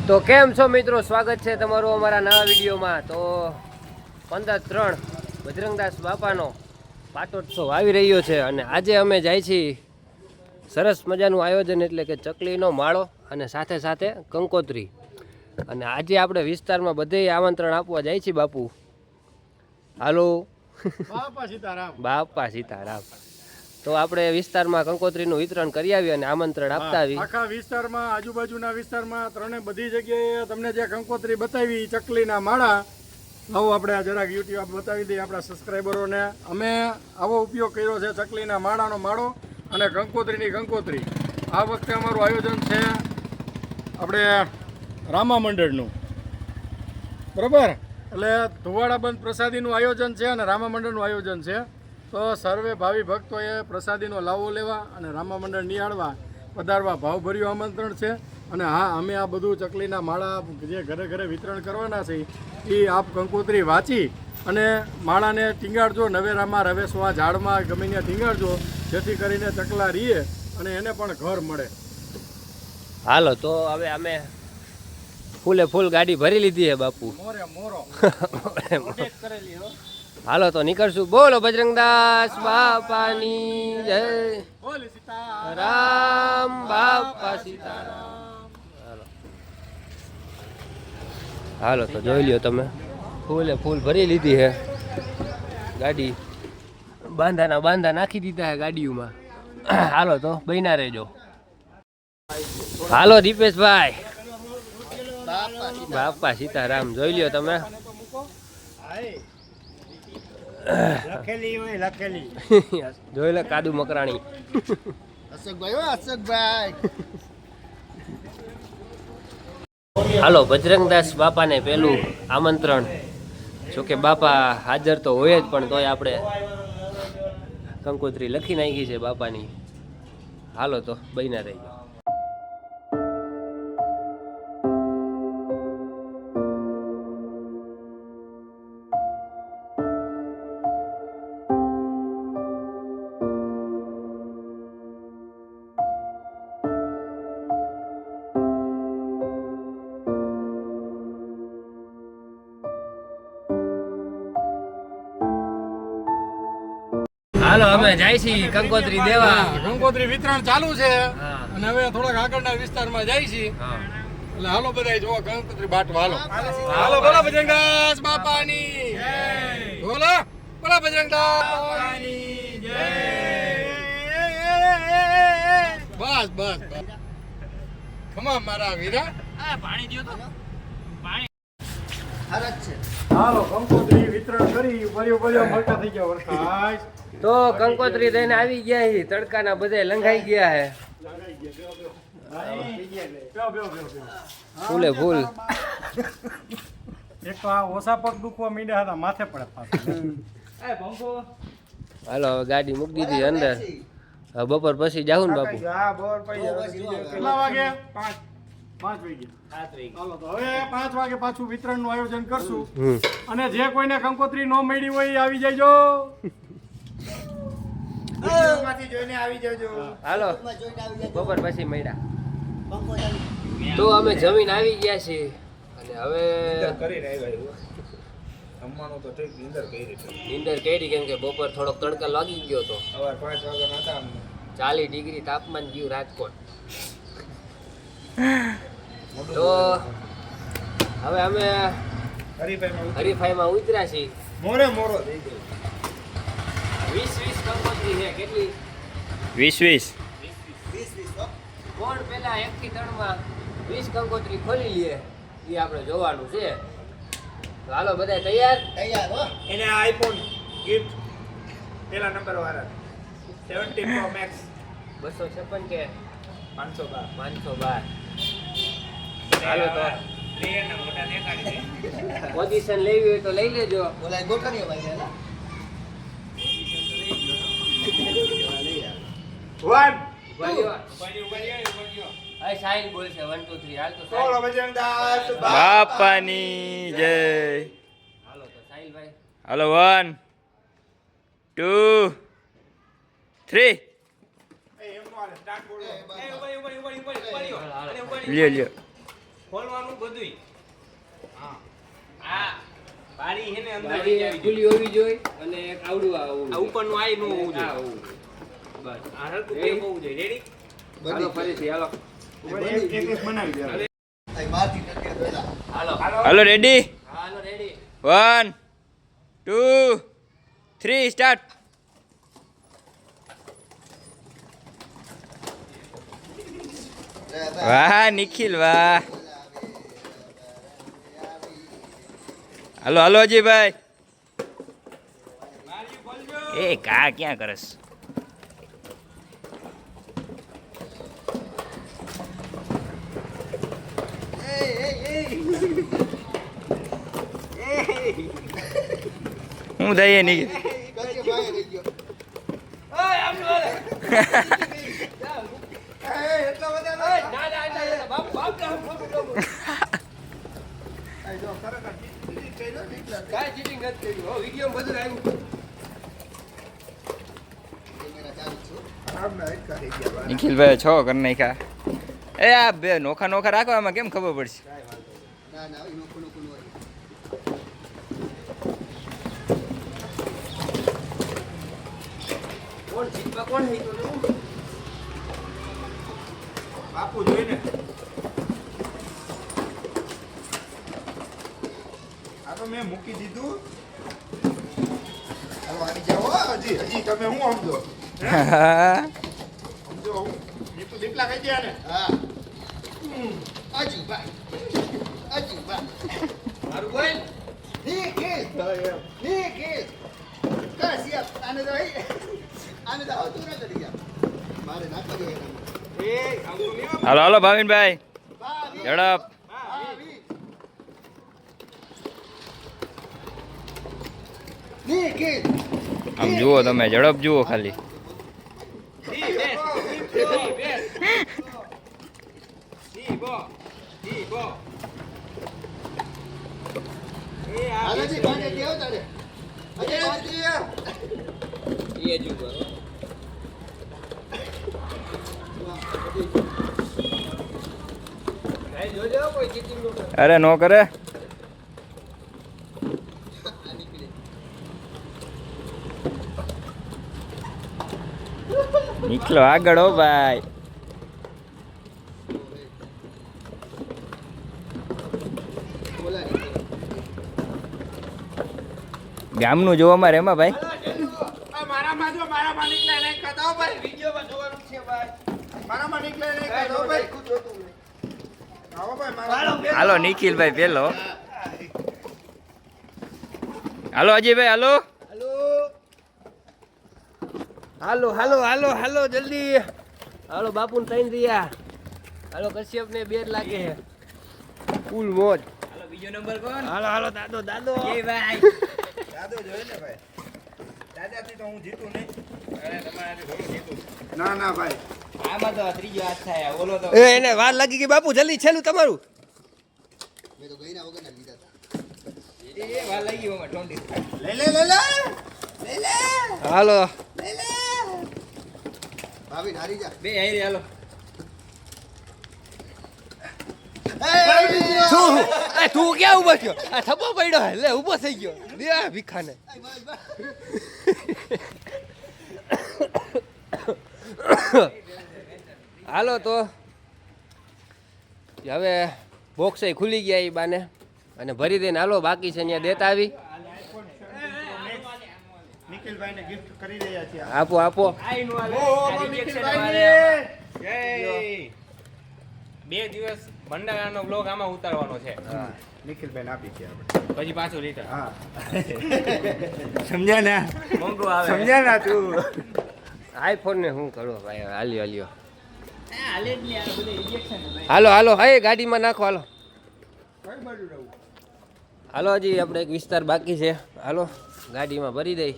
તો કેમ છો મિત્રો, સ્વાગત છે તમારું અમારા નવા વિડીયોમાં। તો 15/3 બજરંગદાસ બાપાનો પાટોત્સવ આવી રહ્યો છે અને આજે અમે જાય છીએ સરસ મજાનું આયોજન એટલે કે ચકલીનો માળો અને સાથે સાથે કંકોત્રી। અને આજે આપણે વિસ્તારમાં બધે આમંત્રણ આપવા જાય છીએ। બાપુ હાલો બાપા સીતારામ। બાપા સીતારામ। તો આપણે વિસ્તારમાં કંકોત્રીનું વિતરણ કરી આવી અને આમંત્રણ આપતા આવી। આખા વિસ્તારમાં આજુબાજુના વિસ્તારમાં ત્રણે બધી જગ્યાએ તમને જે કંકોત્રી બતાવી ચકલીના માળા, આવો આપણે જરાક યુટ્યુબ બતાવી દઈએ આપણા સબસ્ક્રાઈબરોને। અમે આવો ઉપયોગ કર્યો છે ચકલીના માળાનો માળો અને કંકોત્રીની કંકોત્રી। આ વખતે અમારું આયોજન છે આપણે રામા મંડળનું, બરાબર? એટલે ધુવાડા બંધ પ્રસાદીનું આયોજન છે અને રામા મંડળનું આયોજન છે। તો સર્વે ભાવિ ભક્તોએ પ્રસાદીનો લાવો લેવા અને રામા મંડળ નિહાળવા પધારવા ભાવભર્યું આમંત્રણ છે। અને હા, અમે આ બધું ચકલીના માળા જે ઘરે ઘરે વિતરણ કરવાના છે એ આપ કંકોત્રી વાંચી અને માળાને ટીંગાડજો, નવેરામાં રવેશમાં ઝાડમાં ગમે ત્યાં ટીંગાડજો, જેથી કરીને ચકલા રીએ અને એને પણ ઘર મળે। હાલો તો હવે અમે ફૂલે ફૂલ ગાડી ભરી લીધી છે બાપુ। મોરે મોરો કરેલી હો। હાલો તો નીકળશું। બોલો બજરંગદાસ બાપાની જય, બોલ સીતારામ, રામ બાપા સીતારામ। હાલો હાલો તો જોઈ લ્યો તમે, ફૂલે ફૂલ ભરી લીધી છે ગાડી, બાંધાના બાંધા નાખી દીધા છે ગાડીઓમાં। હાલો તો બન્યા રહેજો। હાલો દીપેશભાઈ, બાપા સીતારામ જોઈ લ્યો તમે। લખેલી હોય લખેલી। જોઈ લે કાદુ મકરાણી। અશોકભાઈ હો અશોકભાઈ। હાલો બજરંગદાસ બાપાને પેલું આમંત્રણ, જોકે બાપા હાજર તો હોય જ પણ તોય આપણે કંકોત્રી લખી નાખી છે બાપાની। હાલો તો બન્યા રહીજો। હાલો અમે જાય છીએ કંકોત્રી દેવા। કંકોત્રી વિતરણ ચાલુ છે હા। અને હવે થોડાક આગળના વિસ્તારમાં જાય છે। એટલે હાલો બધા જો કંકોત્રી બાટવા હાલો। હાલો બોલો બજરંગદાસ બાપાની જય, બોલો બોલો બજરંગદાસ બાપાની જય। બસ બસ બસ, ખમા મારા વીરા। પાણી દો તો હાલો કંકોત્રી વિતરણ કરી બળ્યો મળતા થઈ ગયા વરસાદ। તો કંકોત્રી દઈને આવી ગયા છે, તડકાના બધે લંઘાઈ ગયા છે ફૂલે ફૂલ। એક તો આ ઓસા પગ દુખવા માંડ્યા હતા, માથે પડે પાછું। હાલો હવે ગાડી મૂકી દીધી અંદર। હવે બપોર પછી જાઉં ને બાપુ। કેટલા વાગે? 5 વાગે। હાલો તો હવે 5 વાગે પાછું વિતરણનું આયોજન કરશું અને જે કોઈને કંકોત્રી ન મળી હોય એ આવી જજો। જોઈને આવી જજો। હાલો બપોર પછી મળ્યા। તો અમે જમીન આવી ગયા છીએ અને હવે નીંદર કરી, કેમ કે બપોર થોડોક તડકા લાગી ગયો હતો। 40 ડિગ્રી તાપમાન ગયું રાજકોટ। તો હવે અમે હરીફાઈમાં ઉતર્યા છીએ। મોરે મોરો થઈ ગયો। 20 કંકોત્રી છે। કેટલી? 20 કોણ પેલા 1 થી 3 માં 20 કંકોત્રી ખોલી લે એ આપણે જોવાનું છે। તો હાલો બધા તૈયાર? તૈયાર હો। એને આઈફોન ગિફ્ટ પેલા નંબર વાળા 70 Pro Max 256 કે 512 512। હાલો તો પ્લેયરના મોટા દેખાડી દે। પોઝિશન લેવી હોય તો લઈ લેજો। બોલાય ગોઠણીઓ ભાઈ હેલા। 1 હા સાહિલ બોલશે 1 2 3 હાલ તો બોલો બજરંગદાસ બાપાની જય। હાલો તો સાહિલભાઈ હાલો 1 2 3 લ્યો લ્યો ખોલવાનું બધુંય હા આ બારી હે ને અંદર બારી લઈ આવી ખુલ્લી હોવી જોઈએ અને એક આવડું આવું આ ઉપરનું આઈ નું હોવું હા, જોઈએ આવું. બસ આ હરકું એ? બે હોવું જોઈએ રેડી હાલો ફરીથી હાલો હાલો હાલો રેડી હાલો રેડી 1 2 3 સ્ટાર્ટ વાહ નિખિલ વાહ હાલો હાલો અજયભાઈ એ કા ક્યાં કરસ હું દઈએ નિખિલ નિખિલભાઈ છો કર નાખ્યા એ આ બે નોખા નોખા રાખો આમાં કેમ ખબર પડશે બાપુ જોઈ ને આ તો મેં મૂકી દીધું હાલો આવી જાઓ હજી તમે હું સમજો સમજો દીપલા કહી દે ને મારું બોલ હાલો હાલો ભાવિનભાઈ ઝડપ આમ જુઓ તમે ઝડપ જુઓ ખાલી અરે નો કરે નીકળો આગળ હો ભાઈ ગામનું જોવામાં રેમાં ભાઈ મારામાં જો મારામાં નીકળે નહીં કદાઓ ભાઈ વિડિયોમાં જોવાનું છે ભાઈ મારામાં નીકળે નહીં કદાઓ ભાઈ આવો ભાઈ મારા હાલો નિખિલભાઈ પેલો હાલો અજયભાઈ હાલો હાલો હાલો હાલો હાલો જલ્દી હાલો બાપુ ને ત્રણ રહ્યા હાલો કશ્યપ ને 2 લાગે છે ફૂલ મોજ હાલો બીજો નંબર કોણ હાલો હાલો દાદો દાદો એ ભાઈ દાદો જોઈ ને ભાઈ દાદાથી તો હું જીતું નહીં અરે તમારાથી થોડું જીતું ના ના ભાઈ આમાં તો ત્રીજો હાથ થાય ઓલો તો એ એને વાર લાગી ગઈ બાપુ જલ્દી છેલ્લું તમારું એ વાર લાગી ઓમાં 20 લે લે લે લે લે લે હાલો લે લે ભાભી નારી જા બે હારી હાલો તું ક્યાં ઉભો થયો આ થપ્પો પડ્યો હે લે ઉભો થઈ ગયો દે આ ભીખાને હાલો તો હવે બોક્સ ખુલી ગયા એ બાને અને ભરી દઈને હાલો બાકી છે ત્યાં દેતા આવી નિખિલભાઈને ગિફ્ટ કરી રહ્યા છીએ આપો આપો ઓહો નિખિલભાઈ જય 2 દિવસ ભંડારાનો બ્લોગ આમાં ઉતારવાનો છે નિખિલભાઈને આપી છે આપણે પછી પાછું રીટર હા સમજ્યા ને મોંઘું આવે સમજ્યા ને તું આઈફોન ને શું કરો ભાઈ હાલ્યો હાલ્યો હાલે જ નહીં આ બધે રિજેક્શન હાલો હાલો હા ગાડીમાં નાખો હાલો કઈ બાજુ રહું હાલો હજી આપણે એક વિસ્તાર બાકી છે હાલો ગાડીમાં ભરી દઈ